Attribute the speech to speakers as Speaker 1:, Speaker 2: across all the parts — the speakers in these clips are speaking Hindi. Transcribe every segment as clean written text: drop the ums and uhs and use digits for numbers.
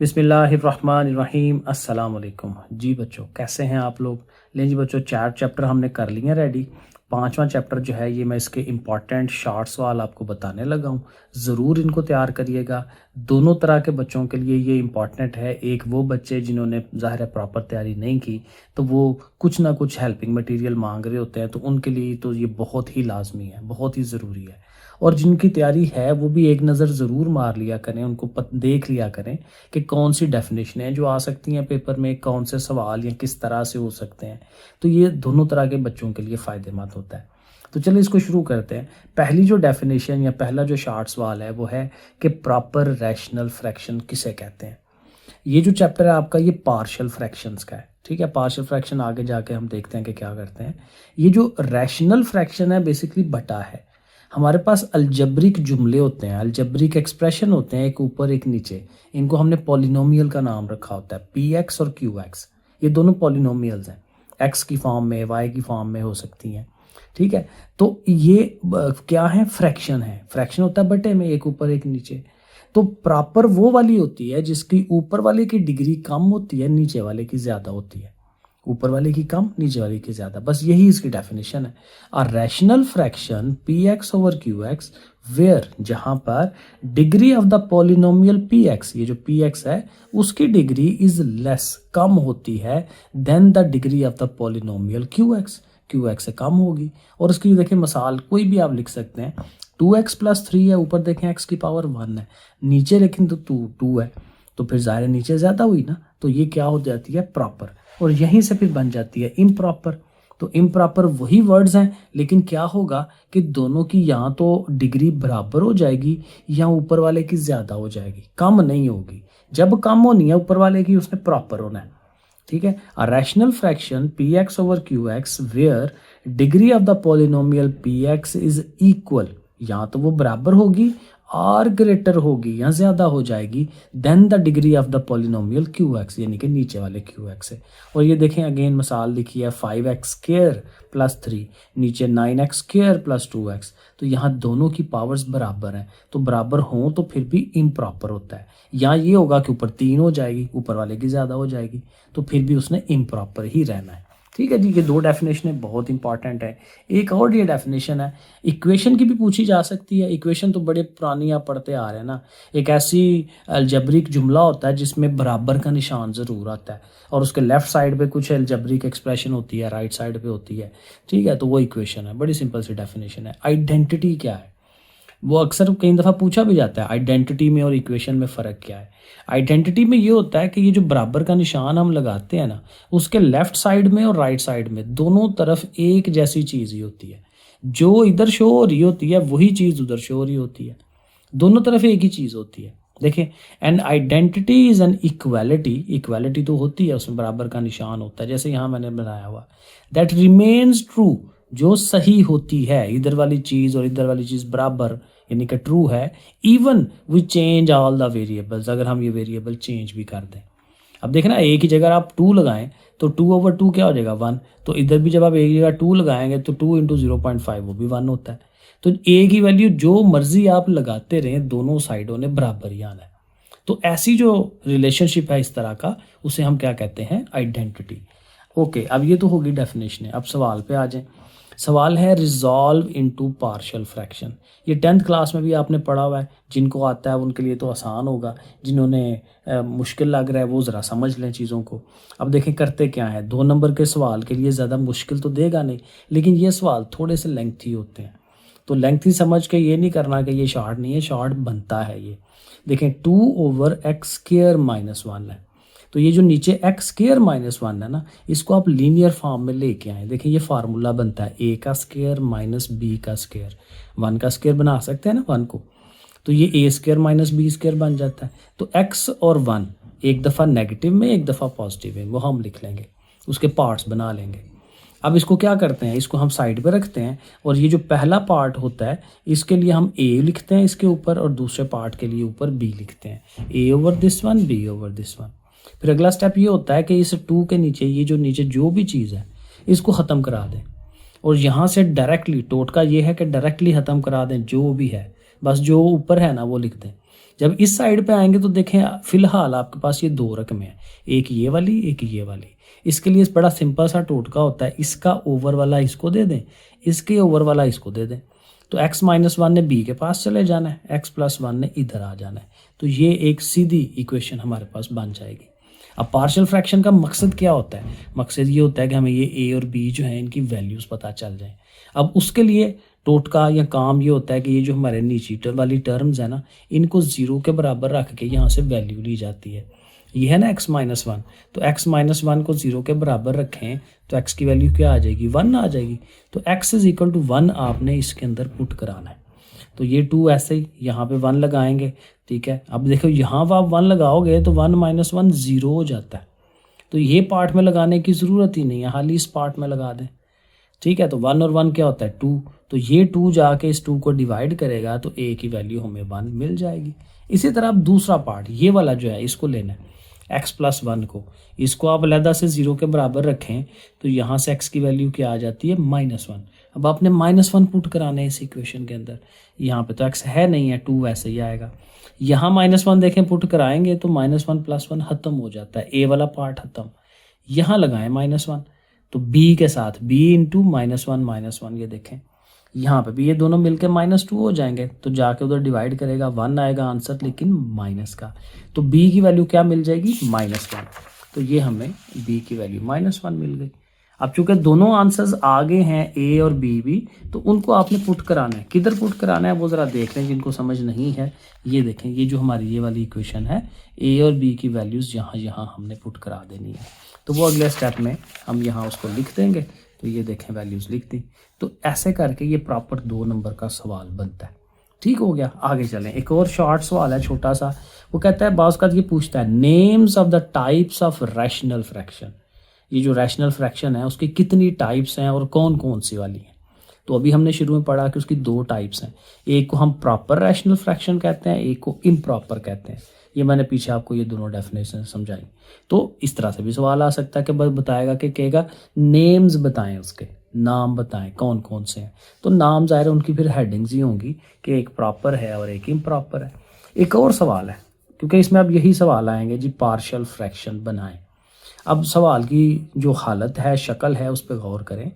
Speaker 1: बिस्मिल्लाहिर्रहमानिर्रहीम अस्सलाम वालेकुम। जी बच्चों, कैसे हैं आप लोग। लें जी बच्चों, 4 चैप्टर हमने कर लिए हैं रेडी। 5वां चैप्टर जो है ये मैं इसके इम्पॉर्टेंट शॉर्ट सवाल आपको बताने लगा हूँ। ज़रूर इनको तैयार करिएगा। दोनों तरह के बच्चों के लिए ये इम्पॉर्टेंट है। एक वो बच्चे जिन्होंने ज़ाहिर है प्रॉपर तैयारी नहीं की, तो वो कुछ ना कुछ हेल्पिंग मटेरियल मांग रहे होते हैं, तो उनके लिए तो ये बहुत ही लाजमी है, बहुत ही ज़रूरी है। और जिनकी तैयारी है वो भी एक नज़र ज़रूर मार लिया करें, उनको देख लिया करें कि कौन सी डेफिनेशन है जो आ सकती हैं पेपर में, कौन से सवाल या किस तरह से हो सकते हैं। तो ये दोनों तरह के बच्चों के लिए फ़ायदेमंद होता है। तो चलिए इसको शुरू करते हैं। पहली जो डेफिनेशन या पहला जो शॉर्ट सवाल है वो है कि प्रॉपर रैशनल फ्रैक्शन किसे कहते हैं। ये जो चैप्टर है आपका ये पार्शियल फ्रैक्शंस का है, ठीक है। पार्शियल फ्रैक्शन आगे जाके हम देखते हैं कि क्या करते हैं। ये जो रैशनल फ्रैक्शन है बेसिकली बटा है। हमारे पास अलजब्रिक जुमले होते हैं, अलजब्रिक एक्सप्रेशन होते हैं, एक ऊपर एक नीचे। इनको हमने पॉलिनोमियल का नाम रखा होता है, पी एक्स और क्यू एक्स। ये दोनों पॉलिनोमियल्स हैं, एक्स की फॉर्म में, वाई की फॉर्म में हो सकती हैं, ठीक है। तो ये क्या है, फ्रैक्शन है। फ्रैक्शन होता है बटे में, एक ऊपर एक नीचे। तो प्रॉपर वो वाली होती है जिसकी ऊपर वाले की डिग्री कम होती है, नीचे वाले की ज़्यादा होती है। ऊपर वाले की कम, नीचे वाले की ज़्यादा, बस यही इसकी डेफिनेशन है। A rational fraction P X over Q X where, जहाँ पर degree of the polynomial P X, ये जो पी एक्स है उसकी डिग्री इज लेस, कम होती है, than the degree of the polynomial Q X से कम होगी। और उसकी देखिए मिसाल कोई भी आप लिख सकते हैं। 2x प्लस 3 है, ऊपर देखें x की पावर 1 है, नीचे लेकिन तो 2 है, तो फिर ज़ाहिर है नीचे ज़्यादा हुई ना, तो ये क्या हो जाती है, प्रॉपर। और यहीं से फिर बन जाती है इम्प्रॉपर। तो इम्प्रॉपर वही वर्ड्स हैं, लेकिन क्या होगा कि दोनों की यहाँ तो डिग्री बराबर हो जाएगी या ऊपर वाले की ज़्यादा हो जाएगी, कम नहीं होगी। जब कम होनी है ऊपर वाले की, उसने प्रॉपर होना है, ठीक है। A rational fraction P X over Q X where degree of the polynomial P X is equal, या तो वो बराबर होगी और ग्रेटर होगी या ज्यादा हो जाएगी, than the degree of the polynomial Q X, यानी कि नीचे वाले क्यू एक्स है। और ये देखें अगेन मिसाल लिखी है 5x स्क्वायर प्लस 3, नीचे 9x स्क्वायर प्लस 2x। तो यहाँ दोनों की पावर्स बराबर हैं, तो बराबर हों तो फिर भी इम्प्रॉपर होता है। यहाँ ये होगा कि ऊपर 3 हो जाएगी, ऊपर वाले की ज़्यादा हो जाएगी, तो फिर भी उसने इम्प्रॉपर ही रहना है, ठीक है जी। ये 2 डेफिनेशन बहुत इंपॉर्टेंट है। एक और ये डेफिनेशन है, इक्वेशन की भी पूछी जा सकती है। इक्वेशन तो बड़े पुरानी आप पढ़ते आ रहे हैं ना। एक ऐसी अलजब्रिक जुमला होता है जिसमें बराबर का निशान ज़रूर आता है, और उसके लेफ्ट साइड पे कुछ अलजब्रिक एक्सप्रेशन होती है, राइट साइड पे होती है, ठीक है। तो वो इक्वेशन है, बड़ी सिंपल सी डेफिनेशन है। आइडेंटिटी क्या है, वो अक्सर कई दफ़ा पूछा भी जाता है, आइडेंटिटी में और इक्वेशन में फ़र्क क्या है। आइडेंटिटी में ये होता है कि ये जो बराबर का निशान हम लगाते हैं ना, उसके लेफ्ट साइड में और राइट साइड में दोनों तरफ एक जैसी चीज़ ही होती है। जो इधर शो हो रही होती है वही चीज़ उधर शो हो रही होती है, दोनों तरफ एक ही चीज़ होती है। देखिए, an identity is an equality, equality तो होती है, उसमें बराबर का निशान होता है, जैसे यहाँ मैंने बनाया हुआ, दैट रिमेन्स ट्रू, जो सही होती है, इधर वाली चीज़ और इधर वाली चीज़ बराबर यानी कि ट्रू है, even we change all the variables, अगर हम ये वेरिएबल चेंज भी कर दें। अब देखना, एक ही जगह आप 2 लगाएं तो 2/2 क्या हो जाएगा, 1। तो इधर भी जब आप एक जगह 2 लगाएंगे तो 2 × 0.5 वो भी 1 होता है। तो एक ही वैल्यू जो मर्जी आप लगाते रहें, दोनों साइडों ने बराबर ही आना है। तो ऐसी जो रिलेशनशिप है इस तरह का, उसे हम क्या कहते हैं, आइडेंटिटी। ओके, अब ये तो होगी डेफिनेशन है। अब सवाल पे आ जाएं। सवाल है रिजॉल्व इनटू पार्शियल फ्रैक्शन। ये 10th क्लास में भी आपने पढ़ा हुआ है, जिनको आता है उनके लिए तो आसान होगा, जिन्होंने मुश्किल लग रहा है वो ज़रा समझ लें चीज़ों को। अब देखें करते क्या है, 2 नंबर के सवाल के लिए ज़्यादा मुश्किल तो देगा नहीं, लेकिन ये सवाल थोड़े से लेंथी होते हैं। तो लेंथी समझ के ये नहीं करना कि ये शॉर्ट नहीं है, शॉर्ट बनता है ये। देखें 2/x² - 1 है, तो ये जो नीचे x² - 1 है ना, इसको आप लीनियर फॉर्म में लेके आए। देखिए ये फार्मूला बनता है a² - b²। 1 का स्क्वायर बना सकते हैं ना 1 को, तो ये a² - b² बन जाता है। तो x और 1 एक दफ़ा नेगेटिव में, एक दफ़ा पॉजिटिव में, वो हम लिख लेंगे, उसके पार्ट्स बना लेंगे। अब इसको क्या करते हैं, इसको हम साइड पे रखते हैं, और ये जो पहला पार्ट होता है इसके लिए हम a लिखते हैं इसके ऊपर, और दूसरे पार्ट के लिए ऊपर b लिखते हैं, a/this1 b/this1। फिर अगला स्टेप ये होता है कि इस 2 के नीचे ये जो नीचे जो भी चीज़ है इसको ख़त्म करा दें, और यहाँ से डायरेक्टली, टोटका ये है कि डायरेक्टली ख़त्म करा दें जो भी है, बस जो ऊपर है ना वो लिख दें। जब इस साइड पे आएंगे तो देखें फिलहाल आपके पास ये दो रकमें हैं, एक ये वाली एक ये वाली। इसके लिए बड़ा सिंपल सा टोटका होता है, इसका ओवर वाला इसको दे दें, इसके ओवर वाला इसको दे दें। तो x माइनस वन ने b के पास चले जाना है, x प्लस वन ने इधर आ जाना है। तो ये एक सीधी इक्वेशन हमारे पास बन जाएगी। अब पार्शियल फ्रैक्शन का मकसद क्या होता है? मकसद ये होता है कि हमें ये a और b जो है इनकी वैल्यूज़ पता चल जाए। अब उसके लिए टोटका या काम ये होता है कि ये जो हमारे नीचे वाली टर्म्स है ना, इनको ज़ीरो के बराबर रख के यहाँ से वैल्यू ली जाती है। ये है ना x माइनस वन, तो x माइनस वन को ज़ीरो के बराबर रखें तो x की वैल्यू क्या आ जाएगी? 1 आ जाएगी। तो x इज इक्वल टू 1 आपने इसके अंदर पुट कराना है। तो ये 2 ऐसे ही यहाँ पे 1 लगाएंगे, ठीक है। अब देखो यहाँ आप 1 लगाओगे तो 1 माइनस 1 0 हो जाता है। तो ये पार्ट में लगाने की ज़रूरत ही नहीं है, हाली इस पार्ट में लगा दें, ठीक है। तो 1 और 1 क्या होता है? 2। तो ये 2 जाके इस 2 को डिवाइड करेगा तो a की वैल्यू हमें 1 मिल जाएगी। इसी तरह अब दूसरा पार्ट ये वाला जो है इसको लेना है, x प्लस वन को, इसको आप अलहदा से 0 के बराबर रखें तो यहाँ से x की वैल्यू क्या आ जाती है? -1। अब आपने -1 पुट कराना है इस इक्वेशन के अंदर। यहाँ पे तो x है नहीं है, 2 वैसे ही आएगा। यहाँ -1 देखें पुट कराएंगे तो -1 + 1 ख़त्म हो जाता है, a वाला पार्ट ख़त्म। यहाँ लगाएं -1 तो b के साथ b इंटू -1 ये देखें यहाँ पे भी ये दोनों मिलकर -2 हो जाएंगे। तो जाके उधर डिवाइड करेगा 1 आएगा आंसर, लेकिन माइनस का। तो b की वैल्यू क्या मिल जाएगी? -1। तो ये हमें b की वैल्यू -1 मिल गई। अब चूंकि दोनों आंसर्स आगे हैं a और b भी, तो उनको आपने पुट कराना है। किधर पुट कराना है वो ज़रा देख लें जिनको समझ नहीं है। ये देखें, ये जो हमारी ये वाली इक्वेशन है, a और b की वैल्यूज़ यहाँ हमने पुट करा देनी है। तो वो अगले स्टेप में हम यहाँ उसको लिख देंगे। तो ये देखें वैल्यूज़ लिख दी। तो ऐसे करके ये प्रॉपर 2 नंबर का सवाल बनता है। ठीक हो गया। आगे चलें, एक और शॉर्ट सवाल है छोटा सा। वो कहता है बाज़ का ये पूछता है names of the types of rational fraction. ये जो रैशनल फ्रैक्शन है उसकी कितनी टाइप्स हैं और कौन कौन सी वाली हैं। तो अभी हमने शुरू में पढ़ा कि उसकी 2 टाइप्स हैं, एक को हम प्रॉपर रैशनल फ्रैक्शन कहते हैं, एक को इम्प्रॉपर कहते हैं। ये मैंने पीछे आपको ये दोनों डेफिनेशन समझाई। तो इस तरह से भी सवाल आ सकता है कि बस बताएगा कि कहेगा नेम्स बताएं, उसके नाम बताएं कौन कौन से हैं। तो नाम ज़ाहिर है उनकी फिर हेडिंग्स ही होंगी कि एक प्रॉपर है और एक इम्प्रॉपर है। एक और सवाल है, क्योंकि इसमें अब यही सवाल आएंगे जी, पार्शियल फ्रैक्शन बनाएं। अब सवाल की जो हालत है, शक्ल है, उस पर गौर करें।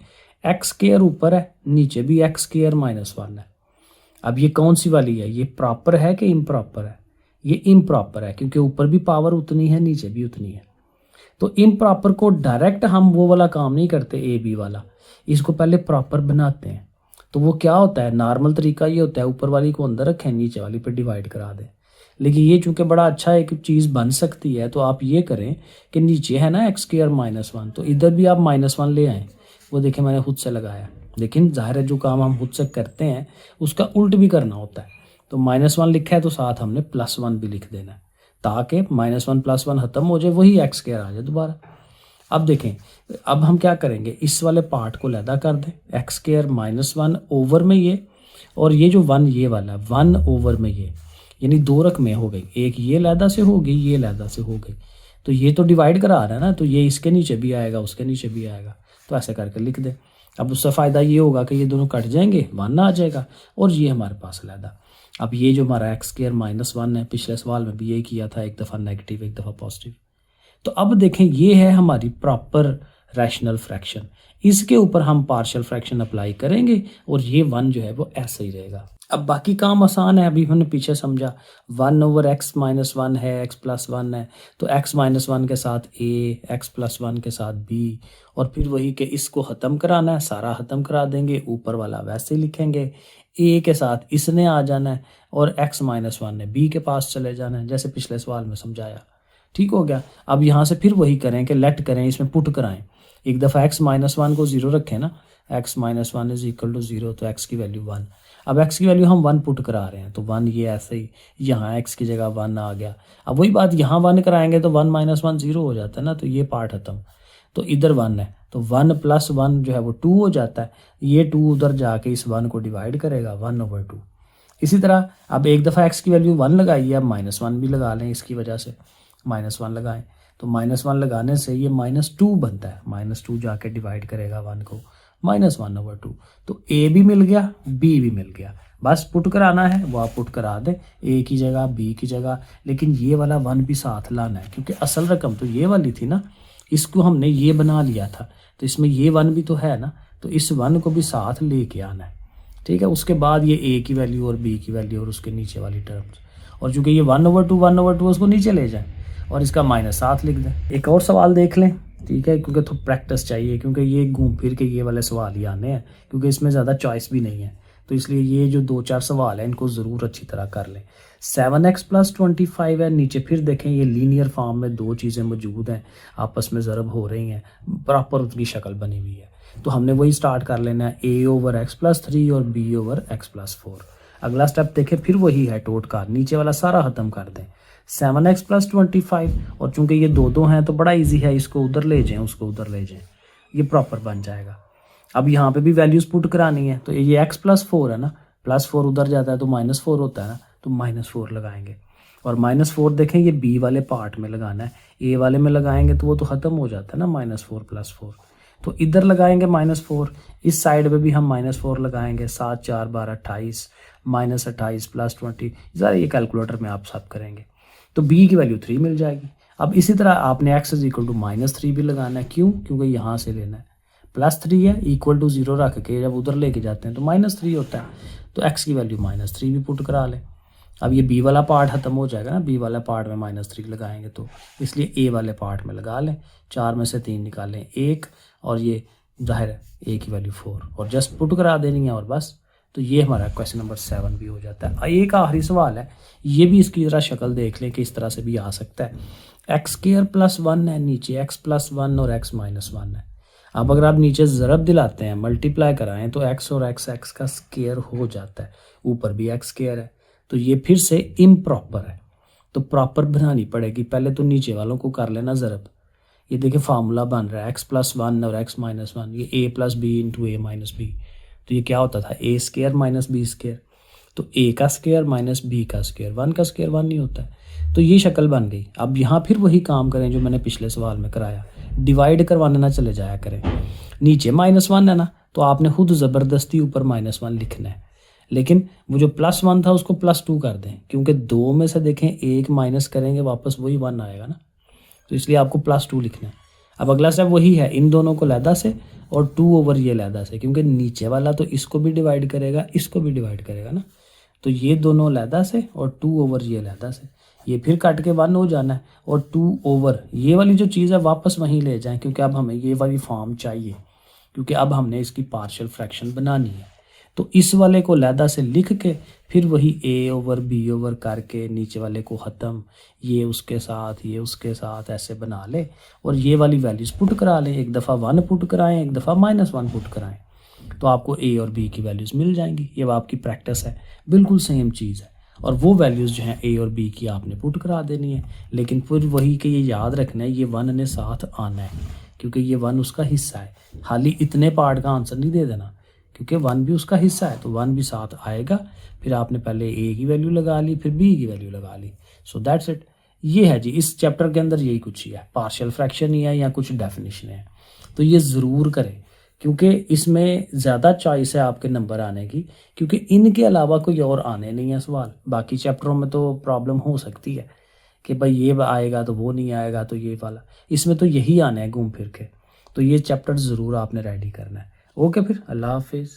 Speaker 1: x² ऊपर है, नीचे भी x² -1 है। अब ये कौन सी वाली है? ये प्रॉपर है कि इम्प्रॉपर है? ये इम्प्रॉपर है, क्योंकि ऊपर भी पावर उतनी है, नीचे भी उतनी है। तो इम्प्रॉपर को डायरेक्ट हम वो वाला काम नहीं करते, AB वाला, इसको पहले प्रॉपर बनाते हैं। तो वो क्या होता है? नॉर्मल तरीका ये होता है ऊपर वाली को अंदर रखें, नीचे वाली पे डिवाइड करा दें। लेकिन ये चूंकि बड़ा अच्छा एक चीज़ बन सकती है, तो आप ये करें कि नीचे है ना x² -1, तो इधर भी आप -1 ले आएँ। वो देखें मैंने खुद से लगाया, लेकिन ज़ाहिर है जो काम हम खुद से करते हैं उसका उल्ट भी करना होता है। तो -1 लिखा है तो साथ हमने +1 भी लिख देना है, ताकि -1 + 1 ख़त्म हो जाए, वही x² आ जाए दोबारा। अब देखें, अब हम क्या करेंगे, इस वाले पार्ट को लैदा कर दें, x² -1 ओवर में ये, और ये जो 1 ये वाला 1 ओवर में ये, यानी 2 रकमें हो गई, एक ये लैदा से हो गई, ये लैदा से हो गई। तो ये तो डिवाइड करा रहा है ना, तो ये इसके नीचे भी आएगा, उसके नीचे भी आएगा। तो ऐसे करके लिख दें। अब उससे फ़ायदा ये होगा कि ये दोनों कट जाएंगे, 1 आ जाएगा, और ये हमारे पास लैदा। अब ये जो हमारा x² -1 है, पिछले सवाल में भी यही किया था, एक दफ़ा नेगेटिव एक दफ़ा पॉजिटिव। तो अब देखें, ये है हमारी प्रॉपर रैशनल फ्रैक्शन। इसके ऊपर हम पार्शियल फ्रैक्शन अप्लाई करेंगे और ये 1 जो है वो ऐसे ही रहेगा। अब बाकी काम आसान है, अभी हमने पीछे समझा। 1/x - 1 है, x + 1 है, तो x - 1 के साथ a, x + 1 के साथ b, और फिर वही कि इसको ख़त्म कराना है, सारा ख़त्म करा देंगे, ऊपर वाला वैसे ही लिखेंगे। a के साथ इसने आ जाना है और x - 1 ने b के पास चले जाना है, जैसे पिछले सवाल में समझाया। ठीक हो गया। अब यहाँ से फिर वही करें कि लेट करें, इसमें पुट कराएं। एक दफ़ा x - 1 को 0 रखें ना, x - 1 = 0, तो x की वैल्यू 1। अब x की वैल्यू हम 1 पुट करा रहे हैं, तो 1 ये ऐसे ही यहाँ x की जगह 1 आ गया। अब वही बात यहाँ 1 कराएंगे तो 1 - 1 0 हो जाता है ना, तो ये पार्ट ख़त्म। तो इधर 1 है, तो 1 + 1 जो है वो 2 हो जाता है। ये 2 उधर जाके इस 1 को डिवाइड करेगा, 1/2। इसी तरह अब एक दफ़ा x की वैल्यू 1 लगाइए, अब -1 भी लगा लें, इसकी वजह से -1 लगाएं, तो -1 लगाने से ये -2 बनता है। -2 जाके डिवाइड करेगा 1 को, -1/2। तो a भी मिल गया, b भी मिल गया। बस पुट कराना है वो आप पुट करा दें, ए की जगह बी की जगह, लेकिन ये वाला 1 भी साथ लाना है क्योंकि असल रकम तो ये वाली थी ना, इसको हमने ये बना लिया था, तो इसमें ये 1 भी तो है ना, तो इस 1 को भी साथ लेके आना है। ठीक है, उसके बाद ये ए की वैल्यू और बी की वैल्यू और उसके नीचे वाली टर्म्स, और चूंकि ये 1/2 उसको नीचे ले जाए और इसका माइनस साथ लिख दें। एक और सवाल देख लें, ठीक है, क्योंकि तो प्रैक्टिस चाहिए, क्योंकि ये घूम फिर के ये वाले सवाल ही आने हैं, क्योंकि इसमें ज़्यादा चॉइस भी नहीं है, तो इसलिए ये जो 2-4 सवाल हैं इनको ज़रूर अच्छी तरह कर लें। 7x + 25 है, नीचे फिर देखें ये लीनियर फॉर्म में दो चीज़ें मौजूद हैं, आपस में ज़रब हो रही हैं, प्रॉपर उसकी शक्ल बनी हुई है, तो हमने वही स्टार्ट कर लेना है, a/x + 3 और b/x + 4। अगला स्टेप देखें फिर वही है, टोट का नीचे वाला सारा ख़त्म कर दें। 7x + 25, और चूंकि ये दो हैं तो बड़ा इजी है, इसको उधर ले जाएं उसको उधर ले जाएं, ये प्रॉपर बन जाएगा। अब यहाँ पे भी वैल्यूज पुट करानी है, तो ये x + 4 है ना, +4 उधर जाता है तो -4 होता है ना, तो -4 लगाएंगे, और -4 देखें ये b वाले पार्ट में लगाना है, a वाले में लगाएंगे तो वो तो ख़त्म हो जाता है ना, -4 + 4, तो इधर लगाएंगे -4, इस साइड पे भी हम -4 लगाएंगे, 7 4 12 28, -28 + 20, ज़रा ये कैलकुलेटर में आप सब करेंगे तो b की वैल्यू 3 मिल जाएगी। अब इसी तरह आपने x = -3 भी लगाना है, क्यों, क्योंकि यहाँ से लेना है, +3 है, = 0 रख के जब उधर लेके जाते हैं तो -3 होता है, तो x की वैल्यू -3 भी पुट करा लें। अब ये b वाला पार्ट ख़त्म हो जाएगा ना, b वाला पार्ट में -3 लगाएंगे, तो इसलिए a वाले पार्ट में लगा लें, 4 में से 3 निकालें 1, और ये जाहिर है a की वैल्यू 4, और जस्ट पुट करा देनी है और बस, तो ये हमारा क्वेश्चन नंबर 7 भी हो जाता है। एक आखिरी सवाल है, ये भी इसकी ज़रा शक्ल देख लें कि इस तरह से भी आ सकता है। x² + 1 है, नीचे x + 1 और x - 1 है। अब अगर आप नीचे ज़रब दिलाते हैं, मल्टीप्लाई कराएं, तो x और x का स्क्वायर हो जाता है, ऊपर भी x² है, तो ये फिर से इम्प्रॉपर है, तो प्रॉपर बनानी पड़ेगी। पहले तो नीचे वालों को कर लेना ज़रब, ये देखिए फार्मूला बन रहा है x + 1 और x - 1, ये a + b × a - b, तो ये क्या होता था, a² - b², तो a का स्क्वायर - b का स्क्वायर, 1 का स्क्वायर 1 नहीं होता है, तो ये शक्ल बन गई। अब यहाँ फिर वही काम करें जो मैंने पिछले सवाल में कराया, डिवाइड करवाने ना चले जाया करें, नीचे -1 है ना, तो आपने खुद ज़बरदस्ती ऊपर -1 लिखना है, लेकिन वो जो +1 था उसको +2 कर दें, क्योंकि 2 में से देखें 1 माइनस करेंगे वापस वही 1 आएगा ना, तो इसलिए आपको +2 लिखना है। अब अगला स्टेप वही है, इन दोनों को लहदा से और 2 ये लहदा से, क्योंकि नीचे वाला तो इसको भी डिवाइड करेगा, इसको भी डिवाइड करेगा ना, तो ये दोनों लहदा से और 2 ये लहदा से, ये फिर काट के 1 हो जाना है, और 2 ये वाली जो चीज़ है वापस वहीं ले जाएं, क्योंकि अब हमें ये वाली फॉर्म चाहिए, क्योंकि अब हमने इसकी पार्शियल फ्रैक्शन बनानी है, तो इस वाले को लहदा से लिख के फिर वही a/b करके नीचे वाले को ख़त्म, ये उसके साथ ऐसे बना ले, और ये वाली वैल्यूज़ पुट करा लें, एक दफ़ा 1 पुट कराएं, एक दफ़ा -1 पुट कराएं, तो आपको a और b की वैल्यूज़ मिल जाएंगी। ये आपकी प्रैक्टिस है, बिल्कुल सेम चीज़ है, और वो वैल्यूज़ जो हैं a और b की आपने पुट करा देनी है, लेकिन फिर वही कि ये याद रखना है ये 1 ने साथ आना है, क्योंकि ये 1 उसका हिस्सा है, खाली इतने पार्ट का आंसर नहीं दे देना, क्योंकि 1 भी उसका हिस्सा है, तो 1 भी साथ आएगा, फिर आपने पहले a की वैल्यू लगा ली, फिर b की वैल्यू लगा ली, सो दैट्स इट। ये है जी, इस चैप्टर के अंदर यही कुछ ही है, पार्शियल फ्रैक्शन ही है या कुछ डेफिनेशन है, तो ये ज़रूर करें, क्योंकि इसमें ज़्यादा चॉइस है आपके नंबर आने की, क्योंकि इनके अलावा कोई और आने नहीं है सवाल। बाकी चैप्टरों में तो प्रॉब्लम हो सकती है कि भाई ये आएगा तो वो नहीं आएगा, तो ये वाला, इसमें तो यही आना है घूम फिर के, तो ये चैप्टर ज़रूर आपने रेडी करना है। ओके, फिर अल्लाह हाफिज़।